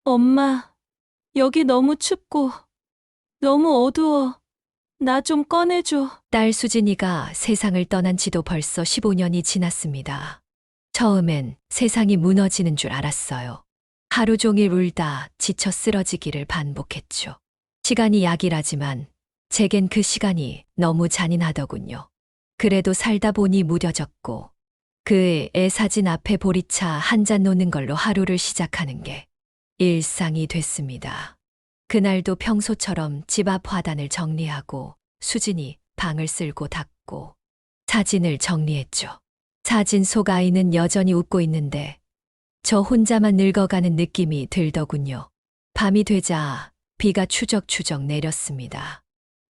엄마, 여기 너무 춥고 너무 어두워. 나 좀 꺼내줘. 딸 수진이가 세상을 떠난 지도 벌써 15년이 지났습니다. 처음엔 세상이 무너지는 줄 알았어요. 하루 종일 울다 지쳐 쓰러지기를 반복했죠. 시간이 약이라지만 제겐 그 시간이 너무 잔인하더군요. 그래도 살다 보니 무뎌졌고 그 애 사진 앞에 보리차 한 잔 놓는 걸로 하루를 시작하는 게 일상이 됐습니다. 그날도 평소처럼 집 앞 화단을 정리하고 수진이 방을 쓸고 닦고 사진을 정리했죠. 사진 속 아이는 여전히 웃고 있는데 저 혼자만 늙어가는 느낌이 들더군요. 밤이 되자 비가 추적추적 내렸습니다.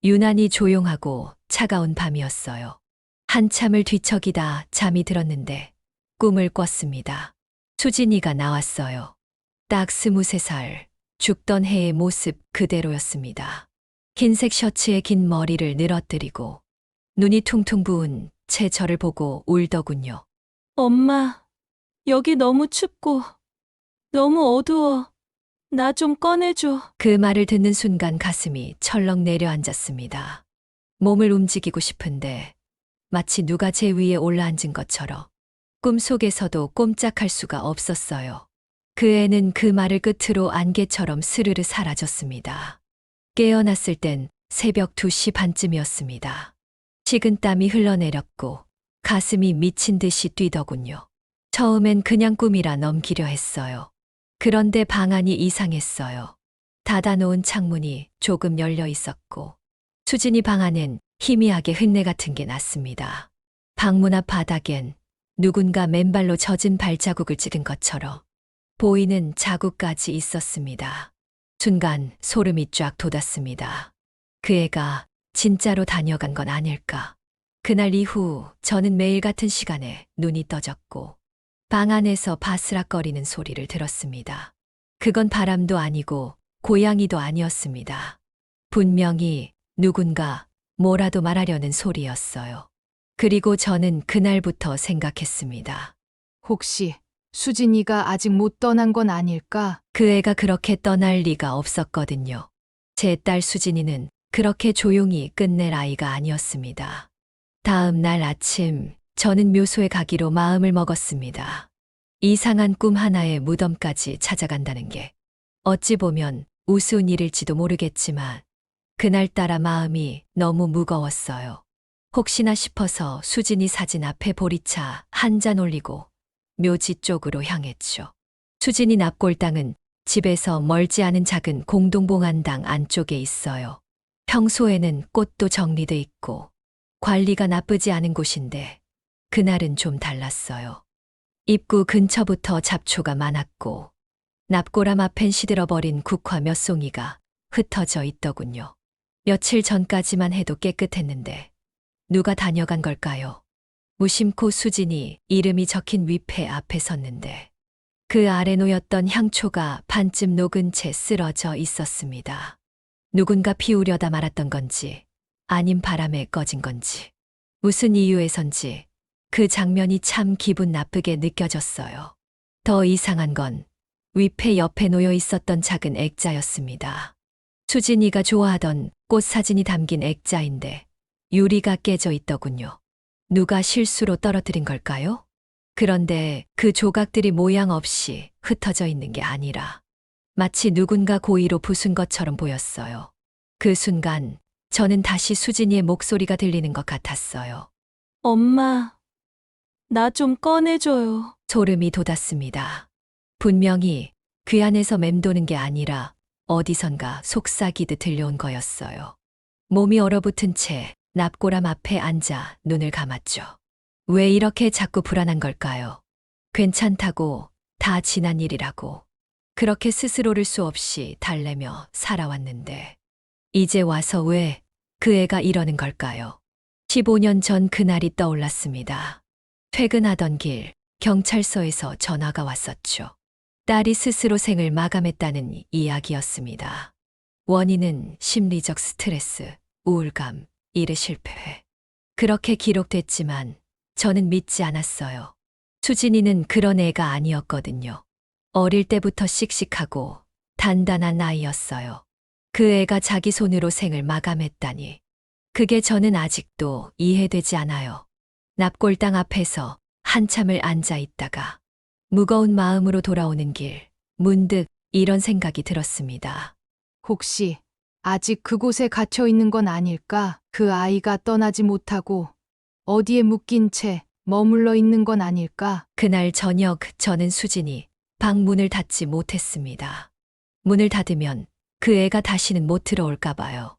유난히 조용하고 차가운 밤이었어요. 한참을 뒤척이다 잠이 들었는데 꿈을 꿨습니다. 수진이가 나왔어요. 딱 23살, 죽던 해의 모습 그대로였습니다. 흰색 셔츠에 긴 머리를 늘어뜨리고 눈이 퉁퉁 부은 채 저를 보고 울더군요. 엄마, 여기 너무 춥고 너무 어두워. 나 좀 꺼내줘. 그 말을 듣는 순간 가슴이 철렁 내려앉았습니다. 몸을 움직이고 싶은데 마치 누가 제 위에 올라앉은 것처럼 꿈속에서도 꼼짝할 수가 없었어요. 그 애는 그 말을 끝으로 안개처럼 스르르 사라졌습니다. 깨어났을 땐 새벽 2시 반쯤이었습니다. 식은땀이 흘러내렸고 가슴이 미친 듯이 뛰더군요. 처음엔 그냥 꿈이라 넘기려 했어요. 그런데 방 안이 이상했어요. 닫아놓은 창문이 조금 열려 있었고 수진이 방 안엔 희미하게 흙내 같은 게 났습니다. 방문 앞 바닥엔 누군가 맨발로 젖은 발자국을 찍은 것처럼 보이는 자국까지 있었습니다. 순간 소름이 쫙 돋았습니다. 그 애가 진짜로 다녀간 건 아닐까. 그날 이후 저는 매일 같은 시간에 눈이 떠졌고 방 안에서 바스락거리는 소리를 들었습니다. 그건 바람도 아니고 고양이도 아니었습니다. 분명히 누군가 뭐라도 말하려는 소리였어요. 그리고 저는 그날부터 생각했습니다. 혹시 수진이가 아직 못 떠난 건 아닐까? 그 애가 그렇게 떠날 리가 없었거든요. 제 딸 수진이는 그렇게 조용히 끝낼 아이가 아니었습니다. 다음 날 아침 저는 묘소에 가기로 마음을 먹었습니다. 이상한 꿈 하나의 무덤까지 찾아간다는 게 어찌 보면 우스운 일일지도 모르겠지만 그날따라 마음이 너무 무거웠어요. 혹시나 싶어서 수진이 사진 앞에 보리차 한 잔 올리고 묘지 쪽으로 향했죠. 수진이 납골당은 집에서 멀지 않은 작은 공동봉안당 안쪽에 있어요. 평소에는 꽃도 정리돼 있고 관리가 나쁘지 않은 곳인데 그날은 좀 달랐어요. 입구 근처부터 잡초가 많았고 납골함 앞엔 시들어버린 국화 몇 송이가 흩어져 있더군요. 며칠 전까지만 해도 깨끗했는데 누가 다녀간 걸까요? 무심코 수진이 이름이 적힌 위패 앞에 섰는데 그 아래 놓였던 향초가 반쯤 녹은 채 쓰러져 있었습니다. 누군가 피우려다 말았던 건지 아님 바람에 꺼진 건지 무슨 이유에선지 그 장면이 참 기분 나쁘게 느껴졌어요. 더 이상한 건 위패 옆에 놓여 있었던 작은 액자였습니다. 수진이가 좋아하던 꽃 사진이 담긴 액자인데 유리가 깨져 있더군요. 누가 실수로 떨어뜨린 걸까요? 그런데 그 조각들이 모양 없이 흩어져 있는 게 아니라 마치 누군가 고의로 부순 것처럼 보였어요. 그 순간 저는 다시 수진이의 목소리가 들리는 것 같았어요. 엄마, 나 좀 꺼내줘요. 소름이 돋았습니다. 분명히 귀 안에서 맴도는 게 아니라 어디선가 속삭이듯 들려온 거였어요. 몸이 얼어붙은 채 납골함 앞에 앉아 눈을 감았죠. 왜 이렇게 자꾸 불안한 걸까요? 괜찮다고, 다 지난 일이라고. 그렇게 스스로를 수없이 달래며 살아왔는데 이제 와서 왜 그 애가 이러는 걸까요? 15년 전 그날이 떠올랐습니다. 퇴근하던 길 경찰서에서 전화가 왔었죠. 딸이 스스로 생을 마감했다는 이야기였습니다. 원인은 심리적 스트레스, 우울감, 일의 실패. 그렇게 기록됐지만 저는 믿지 않았어요. 수진이는 그런 애가 아니었거든요. 어릴 때부터 씩씩하고 단단한 아이였어요. 그 애가 자기 손으로 생을 마감했다니. 그게 저는 아직도 이해되지 않아요. 납골당 앞에서 한참을 앉아 있다가 무거운 마음으로 돌아오는 길, 문득 이런 생각이 들었습니다. 혹시 아직 그곳에 갇혀 있는 건 아닐까? 그 아이가 떠나지 못하고 어디에 묶인 채 머물러 있는 건 아닐까? 그날 저녁 저는 수진이 방 문을 닫지 못했습니다. 문을 닫으면 그 애가 다시는 못 들어올까 봐요.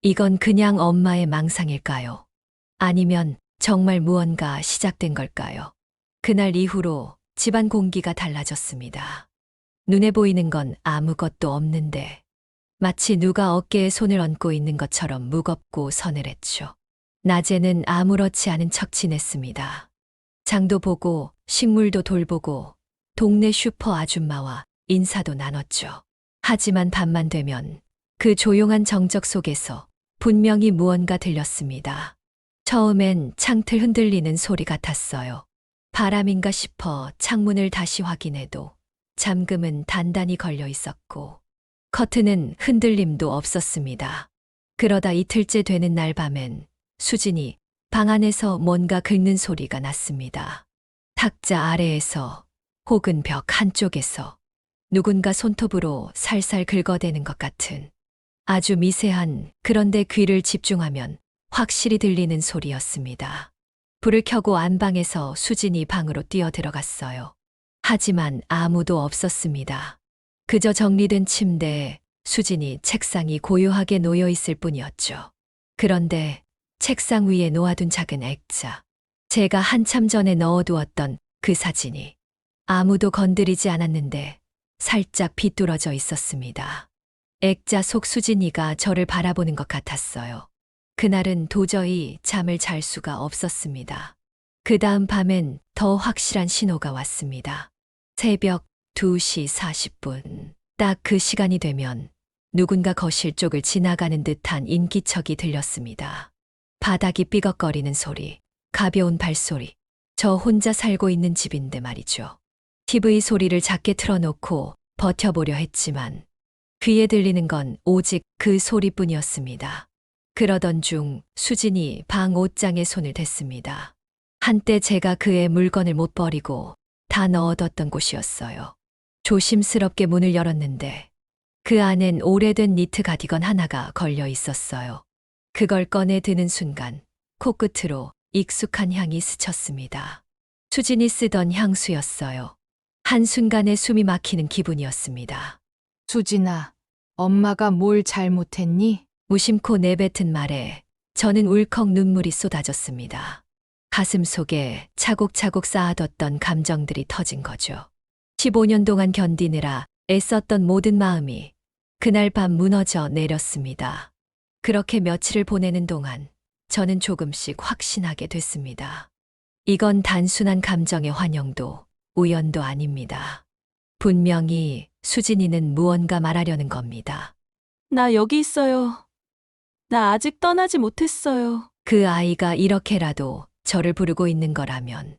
이건 그냥 엄마의 망상일까요? 아니면 정말 무언가 시작된 걸까요? 그날 이후로 집안 공기가 달라졌습니다. 눈에 보이는 건 아무것도 없는데 마치 누가 어깨에 손을 얹고 있는 것처럼 무겁고 서늘했죠. 낮에는 아무렇지 않은 척 지냈습니다. 장도 보고 식물도 돌보고 동네 슈퍼 아줌마와 인사도 나눴죠. 하지만 밤만 되면 그 조용한 정적 속에서 분명히 무언가 들렸습니다. 처음엔 창틀 흔들리는 소리 같았어요. 바람인가 싶어 창문을 다시 확인해도 잠금은 단단히 걸려 있었고 커튼은 흔들림도 없었습니다. 그러다 이틀째 되는 날 밤엔 수진이 방 안에서 뭔가 긁는 소리가 났습니다. 탁자 아래에서 혹은 벽 한쪽에서 누군가 손톱으로 살살 긁어대는 것 같은 아주 미세한 그런데 귀를 집중하면 확실히 들리는 소리였습니다. 불을 켜고 안방에서 수진이 방으로 뛰어들어갔어요. 하지만 아무도 없었습니다. 그저 정리된 침대에 수진이 책상이 고요하게 놓여 있을 뿐이었죠. 그런데 책상 위에 놓아둔 작은 액자. 제가 한참 전에 넣어두었던 그 사진이 아무도 건드리지 않았는데 살짝 비뚤어져 있었습니다. 액자 속 수진이가 저를 바라보는 것 같았어요. 그날은 도저히 잠을 잘 수가 없었습니다. 그 다음 밤엔 더 확실한 신호가 왔습니다. 새벽 2시 40분. 딱 그 시간이 되면 누군가 거실 쪽을 지나가는 듯한 인기척이 들렸습니다. 바닥이 삐걱거리는 소리, 가벼운 발소리. 저 혼자 살고 있는 집인데 말이죠. TV 소리를 작게 틀어놓고 버텨보려 했지만 귀에 들리는 건 오직 그 소리뿐이었습니다. 그러던 중 수진이 방 옷장에 손을 댔습니다. 한때 제가 그의 물건을 못 버리고 다 넣어뒀던 곳이었어요. 조심스럽게 문을 열었는데 그 안엔 오래된 니트 가디건 하나가 걸려 있었어요. 그걸 꺼내 드는 순간 코끝으로 익숙한 향이 스쳤습니다. 수진이 쓰던 향수였어요. 한순간에 숨이 막히는 기분이었습니다. 수진아, 엄마가 뭘 잘못했니? 무심코 내뱉은 말에 저는 울컥 눈물이 쏟아졌습니다. 가슴 속에 차곡차곡 쌓아뒀던 감정들이 터진 거죠. 15년 동안 견디느라 애썼던 모든 마음이 그날 밤 무너져 내렸습니다. 그렇게 며칠을 보내는 동안 저는 조금씩 확신하게 됐습니다. 이건 단순한 감정의 환영도 우연도 아닙니다. 분명히 수진이는 무언가 말하려는 겁니다. 나 여기 있어요. 나 아직 떠나지 못했어요. 그 아이가 이렇게라도 저를 부르고 있는 거라면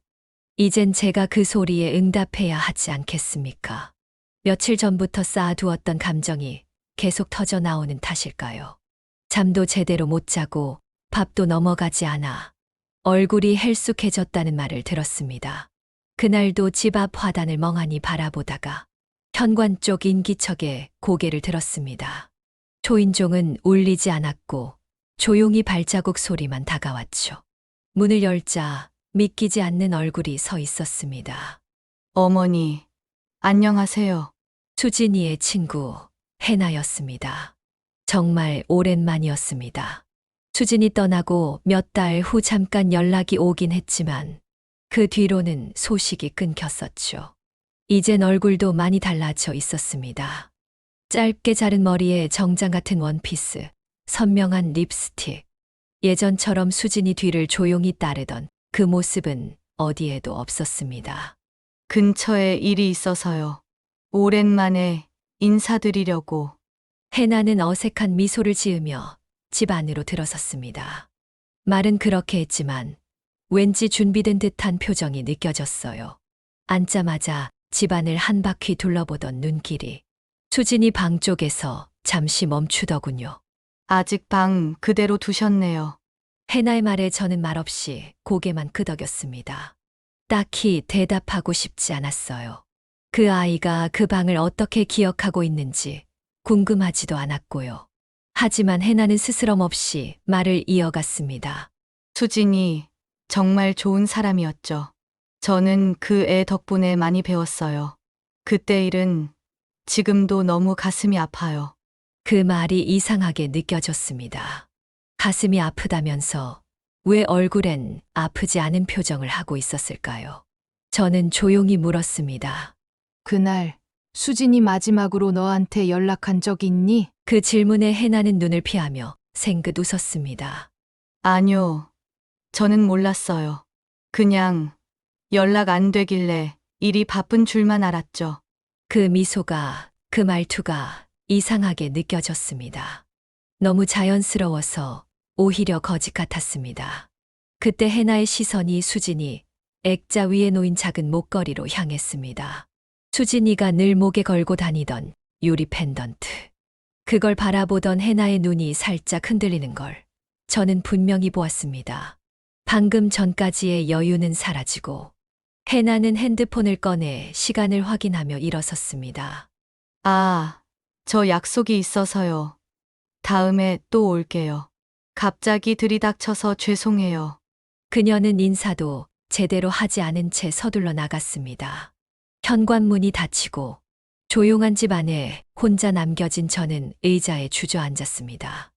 이젠 제가 그 소리에 응답해야 하지 않겠습니까? 며칠 전부터 쌓아두었던 감정이 계속 터져 나오는 탓일까요? 잠도 제대로 못 자고 밥도 넘어가지 않아 얼굴이 헬쑥해졌다는 말을 들었습니다. 그날도 집 앞 화단을 멍하니 바라보다가 현관 쪽 인기척에 고개를 들었습니다. 초인종은 울리지 않았고 조용히 발자국 소리만 다가왔죠. 문을 열자 믿기지 않는 얼굴이 서 있었습니다. 어머니, 안녕하세요. 수진이의 친구 해나였습니다. 정말 오랜만이었습니다. 수진이 떠나고 몇 달 후 잠깐 연락이 오긴 했지만 그 뒤로는 소식이 끊겼었죠. 이젠 얼굴도 많이 달라져 있었습니다. 짧게 자른 머리에 정장 같은 원피스, 선명한 립스틱. 예전처럼 수진이 뒤를 조용히 따르던 그 모습은 어디에도 없었습니다. 근처에 일이 있어서요. 오랜만에 인사드리려고. 해나는 어색한 미소를 지으며 집 안으로 들어섰습니다. 말은 그렇게 했지만 왠지 준비된 듯한 표정이 느껴졌어요. 앉자마자 집안을 한 바퀴 둘러보던 눈길이 수진이 방 쪽에서 잠시 멈추더군요. 아직 방 그대로 두셨네요. 해나의 말에 저는 말없이 고개만 끄덕였습니다. 딱히 대답하고 싶지 않았어요. 그 아이가 그 방을 어떻게 기억하고 있는지 궁금하지도 않았고요. 하지만 해나는 스스럼 없이 말을 이어갔습니다. 수진이 정말 좋은 사람이었죠. 저는 그 애 덕분에 많이 배웠어요. 그때 일은 지금도 너무 가슴이 아파요. 그 말이 이상하게 느껴졌습니다. 가슴이 아프다면서 왜 얼굴엔 아프지 않은 표정을 하고 있었을까요? 저는 조용히 물었습니다. 그날 수진이 마지막으로 너한테 연락한 적 있니? 그 질문에 해나는 눈을 피하며 생긋 웃었습니다. 아니요. 저는 몰랐어요. 그냥 연락 안 되길래 일이 바쁜 줄만 알았죠. 그 미소가, 그 말투가 이상하게 느껴졌습니다. 너무 자연스러워서 오히려 거짓 같았습니다. 그때 해나의 시선이 수진이 액자 위에 놓인 작은 목걸이로 향했습니다. 수진이가 늘 목에 걸고 다니던 유리 펜던트. 그걸 바라보던 해나의 눈이 살짝 흔들리는 걸 저는 분명히 보았습니다. 방금 전까지의 여유는 사라지고 해나는 핸드폰을 꺼내 시간을 확인하며 일어섰습니다. 아, 저 약속이 있어서요. 다음에 또 올게요. 갑자기 들이닥쳐서 죄송해요. 그녀는 인사도 제대로 하지 않은 채 서둘러 나갔습니다. 현관문이 닫히고 조용한 집 안에 혼자 남겨진 저는 의자에 주저앉았습니다.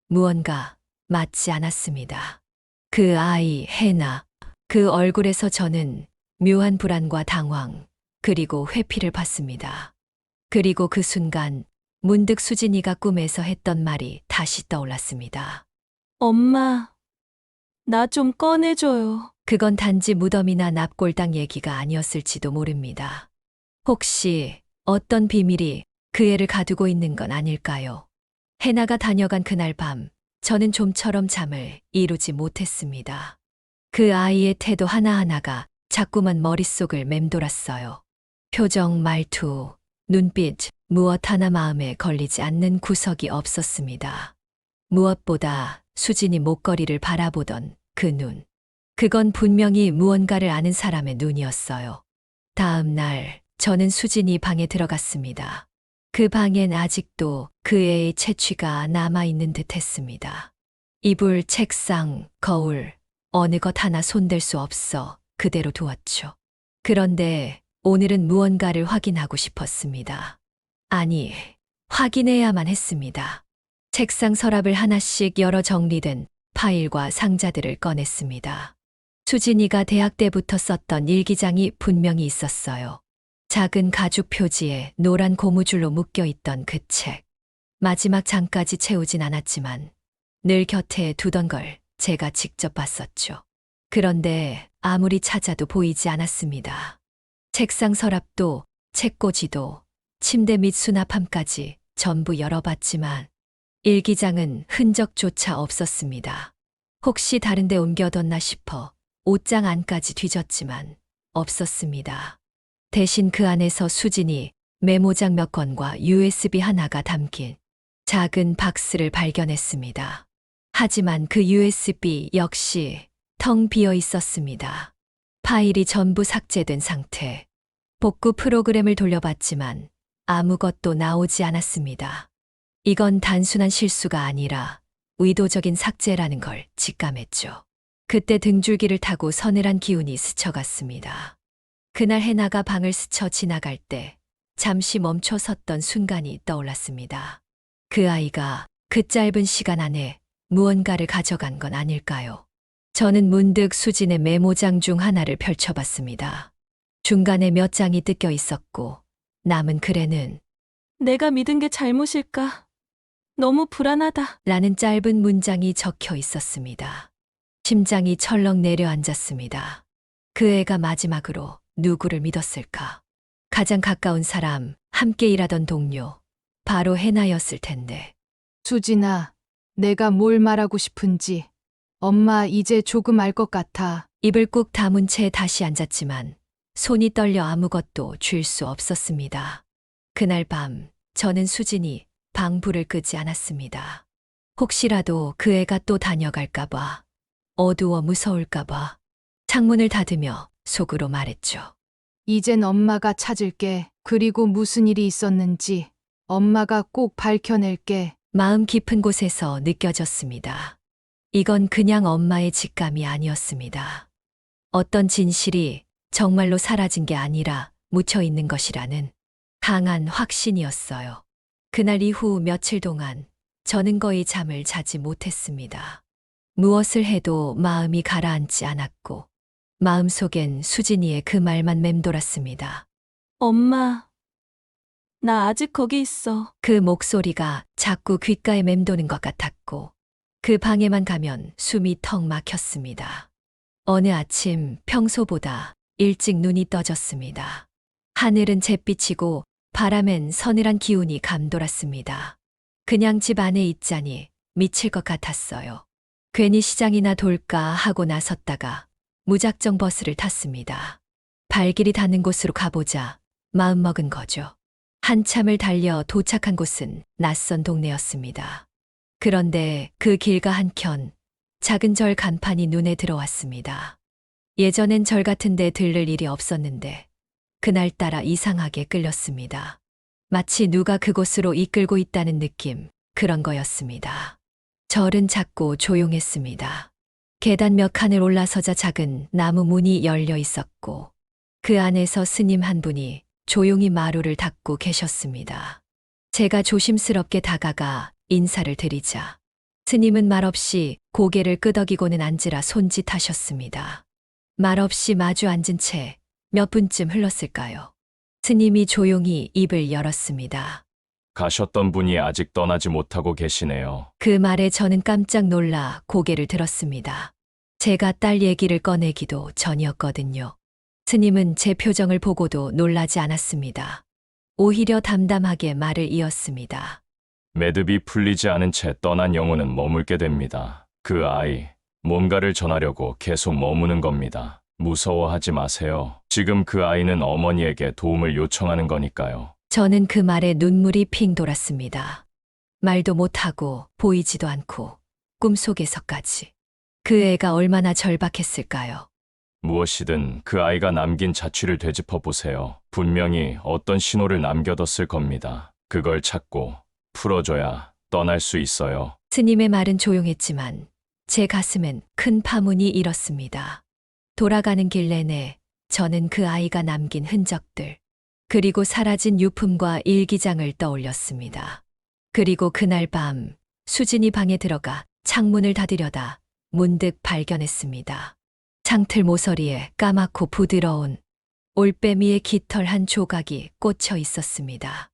무언가 맞지 않았습니다. 그 아이, 해나, 그 얼굴에서 저는 묘한 불안과 당황, 그리고 회피를 봤습니다. 그리고 그 순간 문득 수진이가 꿈에서 했던 말이 다시 떠올랐습니다. 엄마, 나 좀 꺼내줘요. 그건 단지 무덤이나 납골당 얘기가 아니었을지도 모릅니다. 혹시 어떤 비밀이 그 애를 가두고 있는 건 아닐까요? 해나가 다녀간 그날 밤, 저는 좀처럼 잠을 이루지 못했습니다. 그 아이의 태도 하나하나가 자꾸만 머릿속을 맴돌았어요. 표정, 말투, 눈빛, 무엇 하나 마음에 걸리지 않는 구석이 없었습니다. 무엇보다 수진이 목걸이를 바라보던 그 눈. 그건 분명히 무언가를 아는 사람의 눈이었어요. 다음 날, 저는 수진이 방에 들어갔습니다. 그 방엔 아직도 그 애의 채취가 남아있는 듯 했습니다. 이불, 책상, 거울, 어느 것 하나 손댈 수 없어 그대로 두었죠. 그런데 오늘은 무언가를 확인하고 싶었습니다. 아니, 확인해야만 했습니다. 책상 서랍을 하나씩 열어 정리된 파일과 상자들을 꺼냈습니다. 수진이가 대학 때부터 썼던 일기장이 분명히 있었어요. 작은 가죽 표지에 노란 고무줄로 묶여있던 그 책. 마지막 장까지 채우진 않았지만 늘 곁에 두던 걸 제가 직접 봤었죠. 그런데 아무리 찾아도 보이지 않았습니다. 책상 서랍도, 책꽂이도, 침대 밑 수납함까지 전부 열어봤지만 일기장은 흔적조차 없었습니다. 혹시 다른 데 옮겨뒀나 싶어 옷장 안까지 뒤졌지만 없었습니다. 대신 그 안에서 수진이 메모장 몇 건과 USB 하나가 담긴 작은 박스를 발견했습니다. 하지만 그 USB 역시 텅 비어 있었습니다. 파일이 전부 삭제된 상태. 복구 프로그램을 돌려봤지만 아무것도 나오지 않았습니다. 이건 단순한 실수가 아니라 의도적인 삭제라는 걸 직감했죠. 그때 등줄기를 타고 서늘한 기운이 스쳐갔습니다. 그날 해나가 방을 스쳐 지나갈 때 잠시 멈춰 섰던 순간이 떠올랐습니다. 그 아이가 그 짧은 시간 안에 무언가를 가져간 건 아닐까요? 저는 문득 수진의 메모장 중 하나를 펼쳐봤습니다. 중간에 몇 장이 뜯겨 있었고 남은 글에는 내가 믿은 게 잘못일까? 너무 불안하다. 라는 짧은 문장이 적혀 있었습니다. 심장이 철렁 내려앉았습니다. 그 애가 마지막으로 누구를 믿었을까? 가장 가까운 사람, 함께 일하던 동료, 바로 해나였을 텐데. 수진아, 내가 뭘 말하고 싶은지. 엄마 이제 조금 알 것 같아. 입을 꾹 다문 채 다시 앉았지만 손이 떨려 아무것도 쥘 수 없었습니다. 그날 밤 저는 수진이 방불을 끄지 않았습니다. 혹시라도 그 애가 또 다녀갈까봐, 어두워 무서울까봐 창문을 닫으며 속으로 말했죠. 이젠 엄마가 찾을게. 그리고 무슨 일이 있었는지 엄마가 꼭 밝혀낼게. 마음 깊은 곳에서 느껴졌습니다. 이건 그냥 엄마의 직감이 아니었습니다. 어떤 진실이 정말로 사라진 게 아니라 묻혀 있는 것이라는 강한 확신이었어요. 그날 이후 며칠 동안 저는 거의 잠을 자지 못했습니다. 무엇을 해도 마음이 가라앉지 않았고, 마음속엔 수진이의 그 말만 맴돌았습니다. 엄마, 나 아직 거기 있어. 그 목소리가 자꾸 귓가에 맴도는 것 같았고, 그 방에만 가면 숨이 턱 막혔습니다. 어느 아침 평소보다 일찍 눈이 떠졌습니다. 하늘은 잿빛이고 바람엔 서늘한 기운이 감돌았습니다. 그냥 집 안에 있자니 미칠 것 같았어요. 괜히 시장이나 돌까 하고 나섰다가 무작정 버스를 탔습니다. 발길이 닿는 곳으로 가보자 마음먹은 거죠. 한참을 달려 도착한 곳은 낯선 동네였습니다. 그런데 그 길가 한켠 작은 절 간판이 눈에 들어왔습니다. 예전엔 절 같은 데 들를 일이 없었는데 그날따라 이상하게 끌렸습니다. 마치 누가 그곳으로 이끌고 있다는 느낌, 그런 거였습니다. 절은 작고 조용했습니다. 계단 몇 칸을 올라서자 작은 나무 문이 열려 있었고 그 안에서 스님 한 분이 조용히 마루를 닦고 계셨습니다. 제가 조심스럽게 다가가 인사를 드리자 스님은 말없이 고개를 끄덕이고는 앉으라 손짓하셨습니다. 말없이 마주 앉은 채 몇 분쯤 흘렀을까요? 스님이 조용히 입을 열었습니다. 가셨던 분이 아직 떠나지 못하고 계시네요. 그 말에 저는 깜짝 놀라 고개를 들었습니다. 제가 딸 얘기를 꺼내기도 전이었거든요. 스님은 제 표정을 보고도 놀라지 않았습니다. 오히려 담담하게 말을 이었습니다. 매듭이 풀리지 않은 채 떠난 영혼은 머물게 됩니다. 그 아이, 뭔가를 전하려고 계속 머무는 겁니다. 무서워하지 마세요. 지금 그 아이는 어머니에게 도움을 요청하는 거니까요. 저는 그 말에 눈물이 핑 돌았습니다. 말도 못하고 보이지도 않고 꿈속에서까지. 그 애가 얼마나 절박했을까요? 무엇이든 그 아이가 남긴 자취를 되짚어 보세요. 분명히 어떤 신호를 남겨뒀을 겁니다. 그걸 찾고 풀어줘야 떠날 수 있어요. 스님의 말은 조용했지만 제 가슴엔 큰 파문이 일었습니다. 돌아가는 길 내내 저는 그 아이가 남긴 흔적들, 그리고 사라진 유품과 일기장을 떠올렸습니다. 그리고 그날 밤 수진이 방에 들어가 창문을 닫으려다 문득 발견했습니다. 창틀 모서리에 까맣고 부드러운 올빼미의 깃털 한 조각이 꽂혀 있었습니다.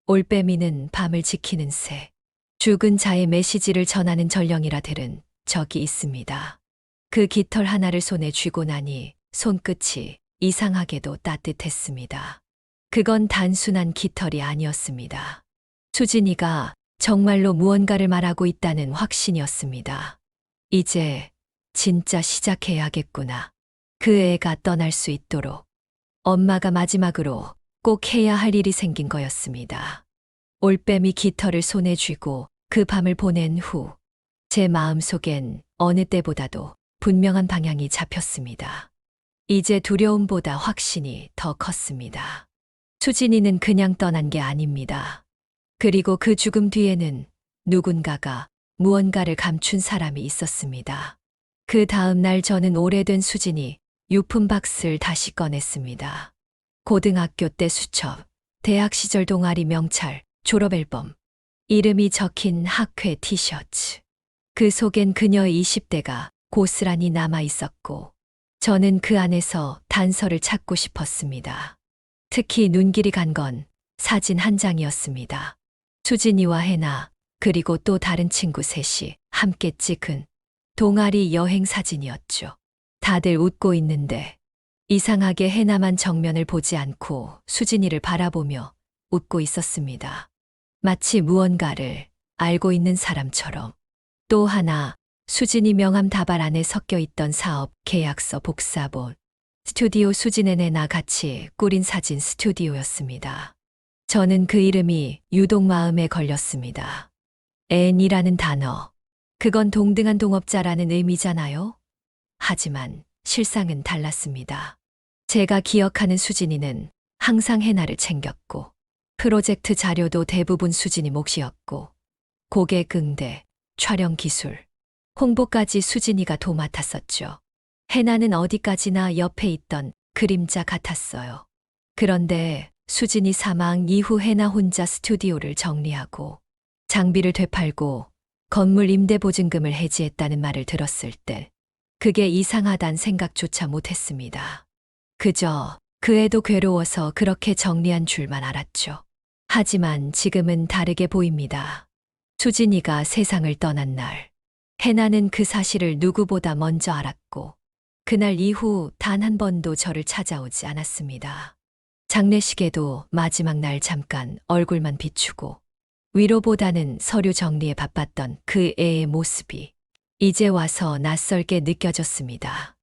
올빼미는 밤을 지키는 새, 죽은 자의 메시지를 전하는 전령이라 들은 적이 있습니다. 그 깃털 하나를 손에 쥐고 나니 손끝이 이상하게도 따뜻했습니다. 그건 단순한 깃털이 아니었습니다. 수진이가 정말로 무언가를 말하고 있다는 확신이었습니다. 이제 진짜 시작해야겠구나. 그 애가 떠날 수 있도록 엄마가 마지막으로 꼭 해야 할 일이 생긴 거였습니다. 올빼미 깃털을 손에 쥐고 그 밤을 보낸 후 제 마음속엔 어느 때보다도 분명한 방향이 잡혔습니다. 이제 두려움보다 확신이 더 컸습니다. 수진이는 그냥 떠난 게 아닙니다. 그리고 그 죽음 뒤에는 누군가가 무언가를 감춘 사람이 있었습니다. 그 다음 날 저는 오래된 수진이 유품 박스를 다시 꺼냈습니다. 고등학교 때 수첩, 대학 시절 동아리 명찰, 졸업 앨범, 이름이 적힌 학회 티셔츠. 그 속엔 그녀의 20대가 고스란히 남아 있었고, 저는 그 안에서 단서를 찾고 싶었습니다. 특히 눈길이 간 건 사진 한 장이었습니다. 수진이와 해나, 그리고 또 다른 친구 셋이 함께 찍은 동아리 여행 사진이었죠. 다들 웃고 있는데 이상하게 해나만 정면을 보지 않고 수진이를 바라보며 웃고 있었습니다. 마치 무언가를 알고 있는 사람처럼. 또 하나, 수진이 명함 다발 안에 섞여 있던 사업 계약서 복사본. 스튜디오 수진의 내나 같이 꾸린 사진 스튜디오였습니다. 저는 그 이름이 유독 마음에 걸렸습니다. 앤이라는 단어. 그건 동등한 동업자라는 의미잖아요. 하지만 실상은 달랐습니다. 제가 기억하는 수진이는 항상 해나를 챙겼고, 프로젝트 자료도 대부분 수진이 몫이었고, 고객 응대, 촬영 기술, 홍보까지 수진이가 도맡았었죠. 해나는 어디까지나 옆에 있던 그림자 같았어요. 그런데 수진이 사망 이후 해나 혼자 스튜디오를 정리하고 장비를 되팔고 건물 임대 보증금을 해지했다는 말을 들었을 때 그게 이상하단 생각조차 못했습니다. 그저 그 애도 괴로워서 그렇게 정리한 줄만 알았죠. 하지만 지금은 다르게 보입니다. 수진이가 세상을 떠난 날, 해나는 그 사실을 누구보다 먼저 알았고 그날 이후 단 한 번도 저를 찾아오지 않았습니다. 장례식에도 마지막 날 잠깐 얼굴만 비추고 위로보다는 서류 정리에 바빴던 그 애의 모습이 이제 와서 낯설게 느껴졌습니다.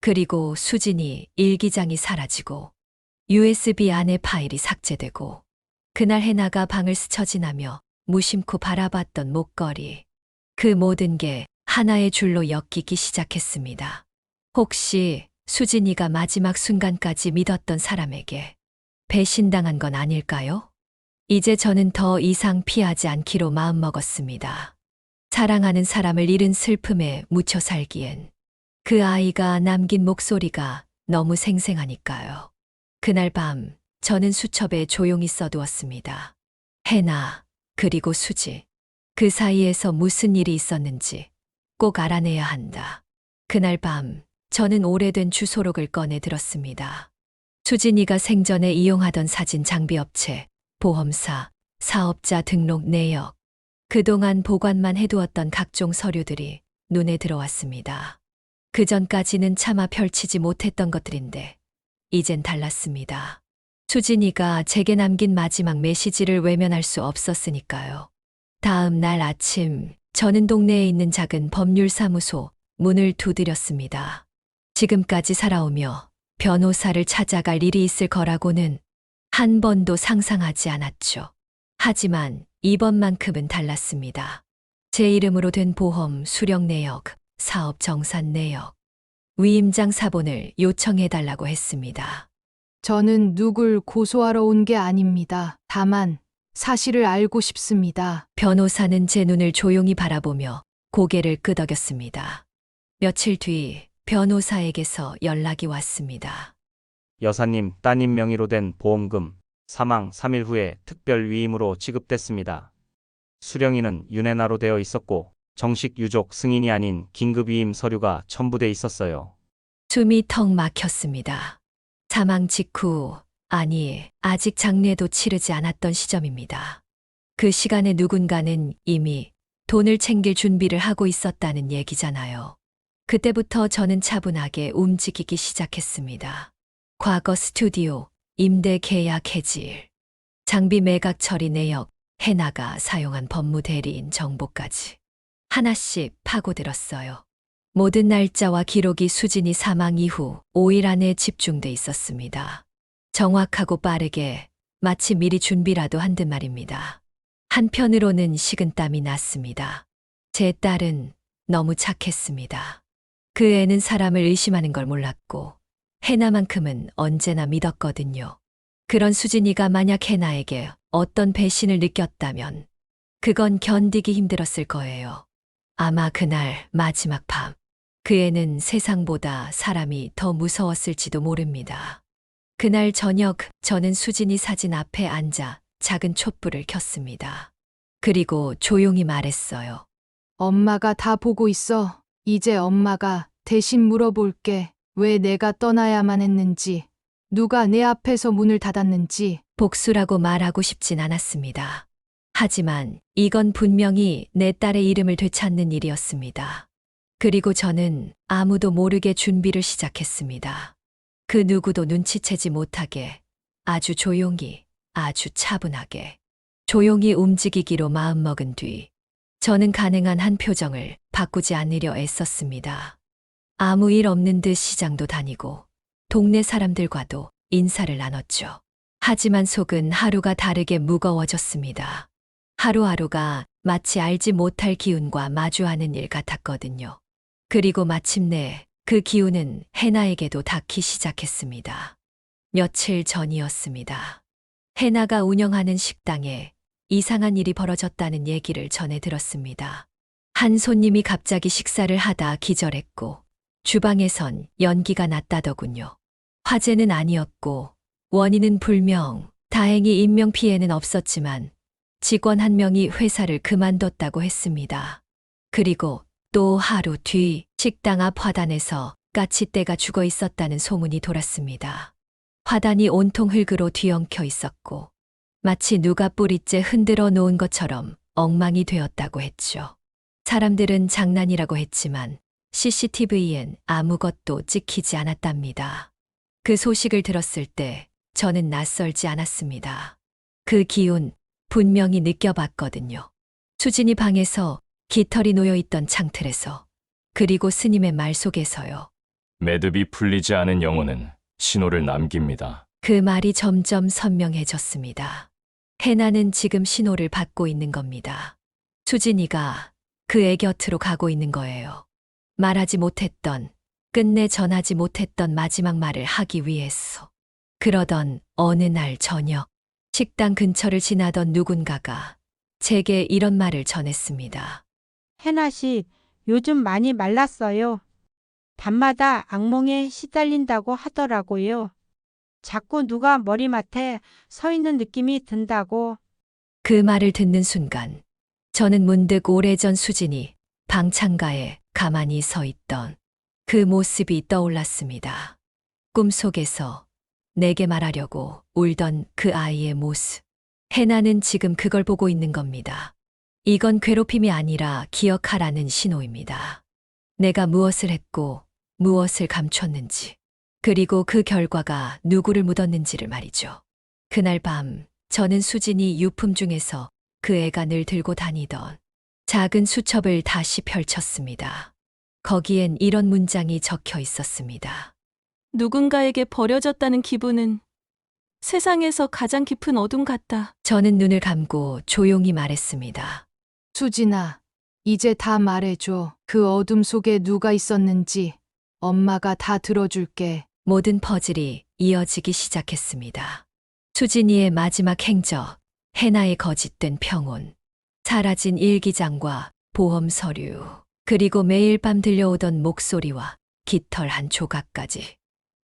그리고 수진이 일기장이 사라지고 USB 안에 파일이 삭제되고 그날 해나가 방을 스쳐 지나며 무심코 바라봤던 목걸이. 그 모든 게 하나의 줄로 엮이기 시작했습니다. 혹시 수진이가 마지막 순간까지 믿었던 사람에게 배신당한 건 아닐까요? 이제 저는 더 이상 피하지 않기로 마음먹었습니다. 사랑하는 사람을 잃은 슬픔에 묻혀 살기엔 그 아이가 남긴 목소리가 너무 생생하니까요. 그날 밤 저는 수첩에 조용히 써두었습니다. 해나, 그리고 수지. 그 사이에서 무슨 일이 있었는지 꼭 알아내야 한다. 그날 밤 저는 오래된 주소록을 꺼내 들었습니다. 수진이가 생전에 이용하던 사진 장비업체, 보험사, 사업자 등록 내역, 그동안 보관만 해두었던 각종 서류들이 눈에 들어왔습니다. 그전까지는 차마 펼치지 못했던 것들인데 이젠 달랐습니다. 수진이가 제게 남긴 마지막 메시지를 외면할 수 없었으니까요. 다음 날 아침 저는 동네에 있는 작은 법률사무소 문을 두드렸습니다. 지금까지 살아오며 변호사를 찾아갈 일이 있을 거라고는 한 번도 상상하지 않았죠. 하지만 이번만큼은 달랐습니다. 제 이름으로 된 보험 수령 내역, 사업 정산 내역, 위임장 사본을 요청해달라고 했습니다. 저는 누굴 고소하러 온 게 아닙니다. 다만 사실을 알고 싶습니다. 변호사는 제 눈을 조용히 바라보며 고개를 끄덕였습니다. 며칠 뒤 변호사에게서 연락이 왔습니다. 여사님 따님 명의로 된 보험금 사망 3일 후에 특별 위임으로 지급됐습니다. 수령인은 윤혜나로 되어 있었고 정식 유족 승인이 아닌 긴급 위임 서류가 첨부돼 있었어요. 숨이 턱 막혔습니다. 사망 직후, 아니, 아직 장례도 치르지 않았던 시점입니다. 그 시간에 누군가는 이미 돈을 챙길 준비를 하고 있었다는 얘기잖아요. 그때부터 저는 차분하게 움직이기 시작했습니다. 과거 스튜디오, 임대 계약 해지일, 장비 매각 처리 내역, 해나가 사용한 법무대리인 정보까지 하나씩 파고들었어요. 모든 날짜와 기록이 수진이 사망 이후 5일 안에 집중돼 있었습니다. 정확하고 빠르게 마치 미리 준비라도 한 듯 말입니다. 한편으로는 식은땀이 났습니다. 제 딸은 너무 착했습니다. 그 애는 사람을 의심하는 걸 몰랐고 해나만큼은 언제나 믿었거든요. 그런 수진이가 만약 해나에게 어떤 배신을 느꼈다면 그건 견디기 힘들었을 거예요. 아마 그날 마지막 밤 그 애는 세상보다 사람이 더 무서웠을지도 모릅니다. 그날 저녁 저는 수진이 사진 앞에 앉아 작은 촛불을 켰습니다. 그리고 조용히 말했어요. 엄마가 다 보고 있어. 이제 엄마가 대신 물어볼게. 왜 내가 떠나야만 했는지, 누가 내 앞에서 문을 닫았는지. 복수라고 말하고 싶진 않았습니다. 하지만 이건 분명히 내 딸의 이름을 되찾는 일이었습니다. 그리고 저는 아무도 모르게 준비를 시작했습니다. 그 누구도 눈치채지 못하게 아주 조용히, 아주 차분하게, 조용히 움직이기로 마음먹은 뒤 저는 가능한 한 표정을 바꾸지 않으려 애썼습니다. 아무 일 없는 듯 시장도 다니고 동네 사람들과도 인사를 나눴죠. 하지만 속은 하루가 다르게 무거워졌습니다. 하루하루가 마치 알지 못할 기운과 마주하는 일 같았거든요. 그리고 마침내 그 기운은 해나에게도 닿기 시작했습니다. 며칠 전이었습니다. 해나가 운영하는 식당에 이상한 일이 벌어졌다는 얘기를 전해 들었습니다. 한 손님이 갑자기 식사를 하다 기절했고 주방에선 연기가 났다더군요. 화재는 아니었고 원인은 불명, 다행히 인명피해는 없었지만 직원 한 명이 회사를 그만뒀다고 했습니다. 그리고 또 하루 뒤 식당 앞 화단에서 까치떼가 죽어 있었다는 소문이 돌았습니다. 화단이 온통 흙으로 뒤엉켜 있었고 마치 누가 뿌리째 흔들어 놓은 것처럼 엉망이 되었다고 했죠. 사람들은 장난이라고 했지만 CCTV엔 아무것도 찍히지 않았답니다. 그 소식을 들었을 때 저는 낯설지 않았습니다. 그 기운 분명히 느껴봤거든요. 수진이 방에서 깃털이 놓여있던 창틀에서 그리고 스님의 말 속에서요. 매듭이 풀리지 않은 영혼은 신호를 남깁니다. 그 말이 점점 선명해졌습니다. 해나는 지금 신호를 받고 있는 겁니다. 수진이가 그의 곁으로 가고 있는 거예요. 말하지 못했던, 끝내 전하지 못했던 마지막 말을 하기 위해서. 그러던 어느 날 저녁, 식당 근처를 지나던 누군가가 제게 이런 말을 전했습니다. 해나 씨, 요즘 많이 말랐어요. 밤마다 악몽에 시달린다고 하더라고요. 자꾸 누가 머리맡에 서 있는 느낌이 든다고. 그 말을 듣는 순간 저는 문득 오래전 수진이 방창가에 가만히 서 있던 그 모습이 떠올랐습니다. 꿈속에서 내게 말하려고 울던 그 아이의 모습. 해나는 지금 그걸 보고 있는 겁니다. 이건 괴롭힘이 아니라 기억하라는 신호입니다. 내가 무엇을 했고 무엇을 감췄는지, 그리고 그 결과가 누구를 묻었는지를 말이죠. 그날 밤 저는 수진이 유품 중에서 그 애가 늘 들고 다니던 작은 수첩을 다시 펼쳤습니다. 거기엔 이런 문장이 적혀 있었습니다. 누군가에게 버려졌다는 기분은 세상에서 가장 깊은 어둠 같다. 저는 눈을 감고 조용히 말했습니다. 수진아, 이제 다 말해줘. 그 어둠 속에 누가 있었는지 엄마가 다 들어줄게. 모든 퍼즐이 이어지기 시작했습니다. 수진이의 마지막 행적, 해나의 거짓된 평온, 사라진 일기장과 보험 서류, 그리고 매일 밤 들려오던 목소리와 깃털 한 조각까지.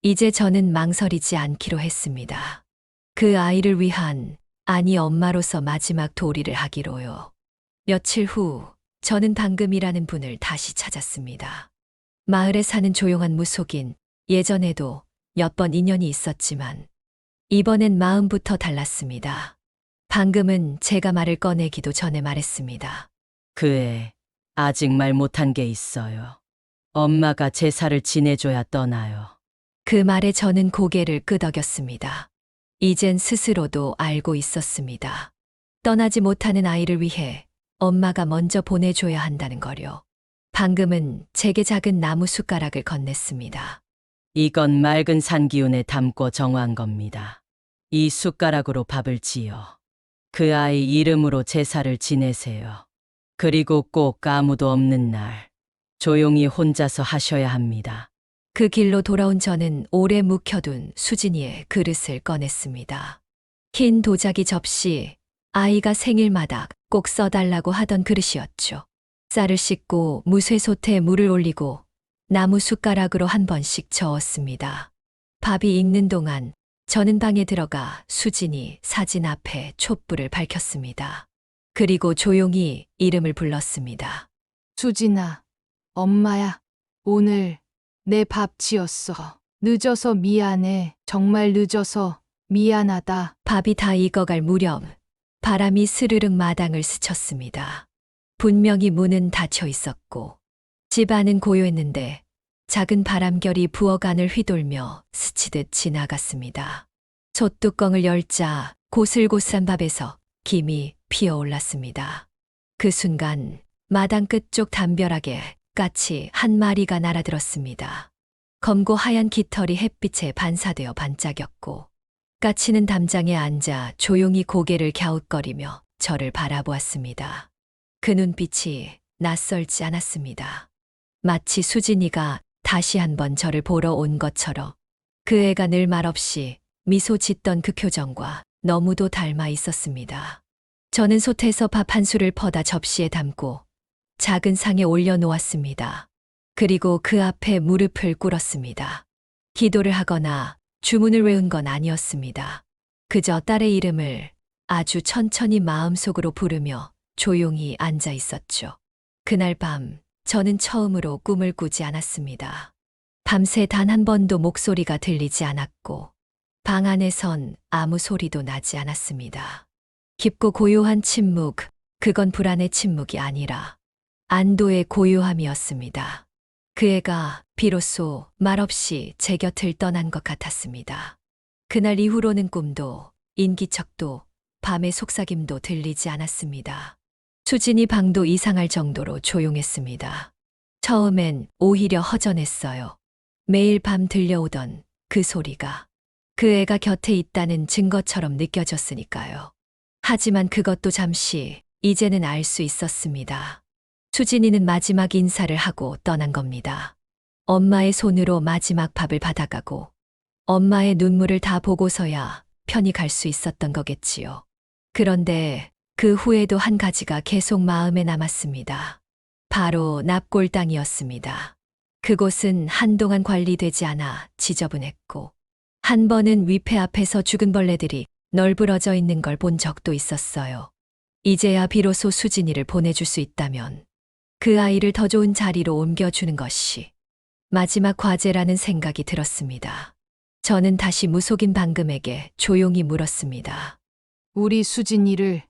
이제 저는 망설이지 않기로 했습니다. 그 아이를 위한, 아니 엄마로서 마지막 도리를 하기로요. 며칠 후 저는 방금이라는 분을 다시 찾았습니다. 마을에 사는 조용한 무속인, 예전에도 몇 번 인연이 있었지만 이번엔 마음부터 달랐습니다. 방금은 제가 말을 꺼내기도 전에 말했습니다. 그 애 아직 말 못한 게 있어요. 엄마가 제사를 지내줘야 떠나요. 그 말에 저는 고개를 끄덕였습니다. 이젠 스스로도 알고 있었습니다. 떠나지 못하는 아이를 위해 엄마가 먼저 보내줘야 한다는 거요. 방금은 제게 작은 나무 숟가락을 건넸습니다. 이건 맑은 산 기운에 담고 정한 겁니다. 이 숟가락으로 밥을 지어 그 아이 이름으로 제사를 지내세요. 그리고 꼭 아무도 없는 날 조용히 혼자서 하셔야 합니다. 그 길로 돌아온 저는 오래 묵혀둔 수진이의 그릇을 꺼냈습니다. 흰 도자기 접시, 아이가 생일마다 꼭 써달라고 하던 그릇이었죠. 쌀을 씻고 무쇠솥에 물을 올리고 나무 숟가락으로 한 번씩 저었습니다. 밥이 익는 동안 저는 방에 들어가 수진이 사진 앞에 촛불을 밝혔습니다. 그리고 조용히 이름을 불렀습니다. 수진아, 엄마야. 오늘 내 밥 지었어. 늦어서 미안해. 정말 늦어서 미안하다. 밥이 다 익어갈 무렵 바람이 스르륵 마당을 스쳤습니다. 분명히 문은 닫혀 있었고 집 안은 고요했는데 작은 바람결이 부엌안을 휘돌며 스치듯 지나갔습니다. 솥뚜껑을 열자 고슬고슬한 밥에서 김이 피어올랐습니다. 그 순간 마당 끝쪽 담벼락에 까치 한 마리가 날아들었습니다. 검고 하얀 깃털이 햇빛에 반사되어 반짝였고 까치는 담장에 앉아 조용히 고개를 갸웃거리며 저를 바라보았습니다. 그 눈빛이 낯설지 않았습니다. 마치 수진이가 다시 한번 저를 보러 온 것처럼 그 애가 늘 말없이 미소 짓던 그 표정과 너무도 닮아 있었습니다. 저는 솥에서 밥 한 술을 퍼다 접시에 담고 작은 상에 올려놓았습니다. 그리고 그 앞에 무릎을 꿇었습니다. 기도를 하거나 주문을 외운 건 아니었습니다. 그저 딸의 이름을 아주 천천히 마음속으로 부르며 조용히 앉아 있었죠. 그날 밤 저는 처음으로 꿈을 꾸지 않았습니다. 밤새 단 한 번도 목소리가 들리지 않았고 방 안에선 아무 소리도 나지 않았습니다. 깊고 고요한 침묵, 그건 불안의 침묵이 아니라 안도의 고요함이었습니다. 그 애가 비로소 말없이 제 곁을 떠난 것 같았습니다. 그날 이후로는 꿈도 인기척도 밤의 속삭임도 들리지 않았습니다. 수진이 방도 이상할 정도로 조용했습니다. 처음엔 오히려 허전했어요. 매일 밤 들려오던 그 소리가 그 애가 곁에 있다는 증거처럼 느껴졌으니까요. 하지만 그것도 잠시, 이제는 알 수 있었습니다. 수진이는 마지막 인사를 하고 떠난 겁니다. 엄마의 손으로 마지막 밥을 받아가고 엄마의 눈물을 다 보고서야 편히 갈 수 있었던 거겠지요. 그런데 그 후에도 한 가지가 계속 마음에 남았습니다. 바로 납골 땅이었습니다. 그곳은 한동안 관리되지 않아 지저분했고 한 번은 위패 앞에서 죽은 벌레들이 널브러져 있는 걸 본 적도 있었어요. 이제야 비로소 수진이를 보내줄 수 있다면 그 아이를 더 좋은 자리로 옮겨주는 것이 마지막 과제라는 생각이 들었습니다. 저는 다시 무속인 방금에게 조용히 물었습니다. 우리 수진이를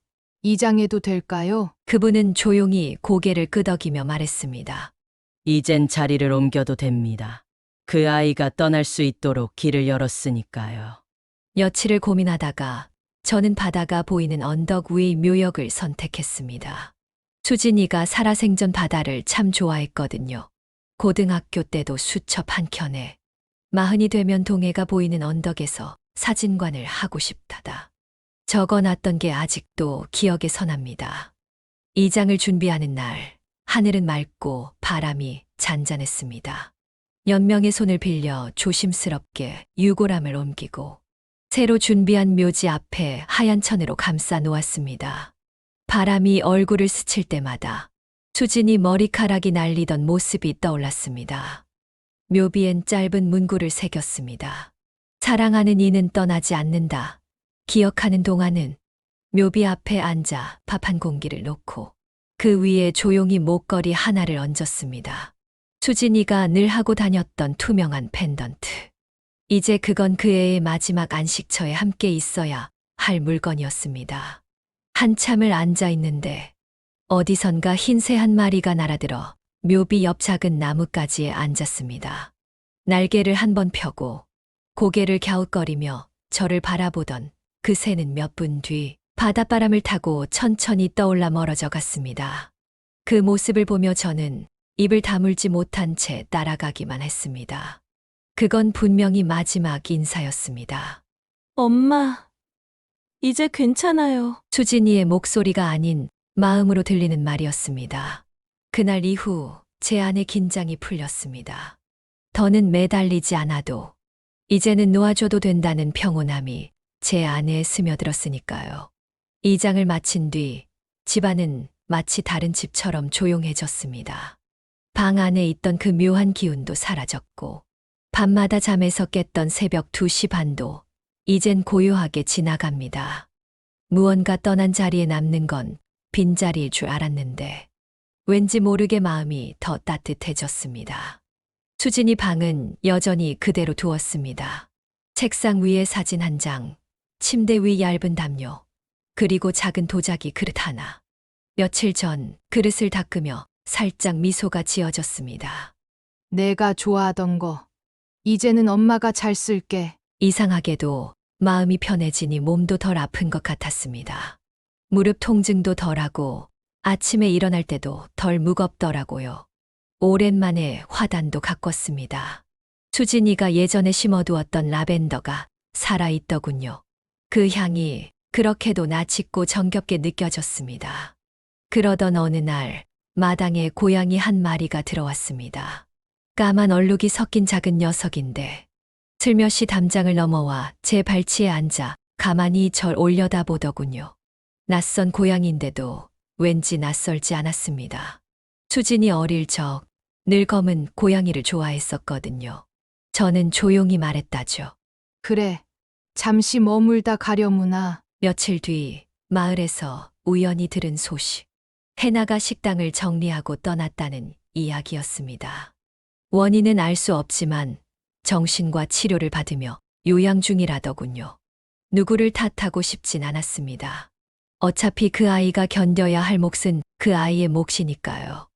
이장해도 될까요? 그분은 조용히 고개를 끄덕이며 말했습니다. 이젠 자리를 옮겨도 됩니다. 그 아이가 떠날 수 있도록 길을 열었으니까요. 며칠을 고민하다가 저는 바다가 보이는 언덕 위의 묘역을 선택했습니다. 수진이가 살아생전 바다를 참 좋아했거든요. 고등학교 때도 수첩 한켠에 마흔이 되면 동해가 보이는 언덕에서 사진관을 하고 싶다다 적어놨던 게 아직도 기억에 선합니다. 이장을 준비하는 날, 하늘은 맑고 바람이 잔잔했습니다. 연명의 손을 빌려 조심스럽게 유골함을 옮기고 새로 준비한 묘지 앞에 하얀 천으로 감싸 놓았습니다. 바람이 얼굴을 스칠 때마다 수진이 머리카락이 날리던 모습이 떠올랐습니다. 묘비엔 짧은 문구를 새겼습니다. 사랑하는 이는 떠나지 않는다. 기억하는 동안은 묘비 앞에 앉아 밥 한 공기를 놓고 그 위에 조용히 목걸이 하나를 얹었습니다. 수진이가 늘 하고 다녔던 투명한 펜던트. 이제 그건 그 애의 마지막 안식처에 함께 있어야 할 물건이었습니다. 한참을 앉아 있는데 어디선가 흰 새 한 마리가 날아들어 묘비 옆 작은 나뭇가지에 앉았습니다. 날개를 한번 펴고 고개를 갸웃거리며 저를 바라보던 그 새는 몇 분 뒤 바닷바람을 타고 천천히 떠올라 멀어져 갔습니다. 그 모습을 보며 저는 입을 다물지 못한 채 따라가기만 했습니다. 그건 분명히 마지막 인사였습니다. 엄마, 이제 괜찮아요. 수진이의 목소리가 아닌 마음으로 들리는 말이었습니다. 그날 이후 제 안의 긴장이 풀렸습니다. 더는 매달리지 않아도 이제는 놓아줘도 된다는 평온함이 제 안에 스며들었으니까요. 이장을 마친 뒤 집안은 마치 다른 집처럼 조용해졌습니다. 방 안에 있던 그 묘한 기운도 사라졌고 밤마다 잠에서 깼던 새벽 2시 반도 이젠 고요하게 지나갑니다. 무언가 떠난 자리에 남는 건 빈자리일 줄 알았는데 왠지 모르게 마음이 더 따뜻해졌습니다. 수진이 방은 여전히 그대로 두었습니다. 책상 위에 사진 한 장, 침대 위 얇은 담요, 그리고 작은 도자기 그릇 하나. 며칠 전 그릇을 닦으며 살짝 미소가 지어졌습니다. 내가 좋아하던 거. 이제는 엄마가 잘 쓸게. 이상하게도 마음이 편해지니 몸도 덜 아픈 것 같았습니다. 무릎 통증도 덜하고 아침에 일어날 때도 덜 무겁더라고요. 오랜만에 화단도 가꿨습니다. 수진이가 예전에 심어두었던 라벤더가 살아있더군요. 그 향이 그렇게도 나짙고 정겹게 느껴졌습니다. 그러던 어느 날 마당에 고양이 한 마리가 들어왔습니다. 까만 얼룩이 섞인 작은 녀석인데 슬며시 담장을 넘어와 제 발치에 앉아 가만히 절 올려다보더군요. 낯선 고양이인데도 왠지 낯설지 않았습니다. 수진이 어릴 적 늘 검은 고양이를 좋아했었거든요. 저는 조용히 말했다죠. 그래. 잠시 머물다 가려무나. 며칠 뒤 마을에서 우연히 들은 소식. 해나가 식당을 정리하고 떠났다는 이야기였습니다. 원인은 알 수 없지만 정신과 치료를 받으며 요양 중이라더군요. 누구를 탓하고 싶진 않았습니다. 어차피 그 아이가 견뎌야 할 몫은 그 아이의 몫이니까요.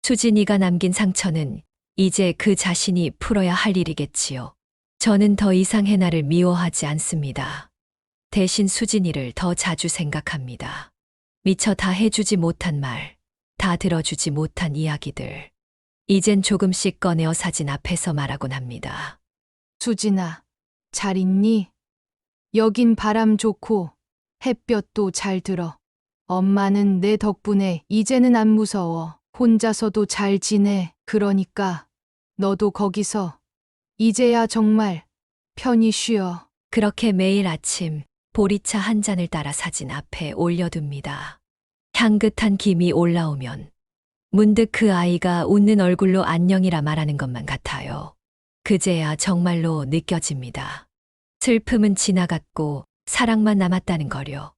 수진이가 남긴 상처는 이제 그 자신이 풀어야 할 일이겠지요. 저는 더 이상 해나를 미워하지 않습니다. 대신 수진이를 더 자주 생각합니다. 미처 다 해주지 못한 말, 다 들어주지 못한 이야기들. 이젠 조금씩 꺼내어 사진 앞에서 말하곤 합니다. 수진아, 잘 있니? 여긴 바람 좋고 햇볕도 잘 들어. 엄마는 내 덕분에 이제는 안 무서워. 혼자서도 잘 지내. 그러니까 너도 거기서 이제야 정말 편히 쉬어. 그렇게 매일 아침 보리차 한 잔을 따라 사진 앞에 올려둡니다. 향긋한 김이 올라오면 문득 그 아이가 웃는 얼굴로 안녕이라 말하는 것만 같아요. 그제야 정말로 느껴집니다. 슬픔은 지나갔고 사랑만 남았다는 거요.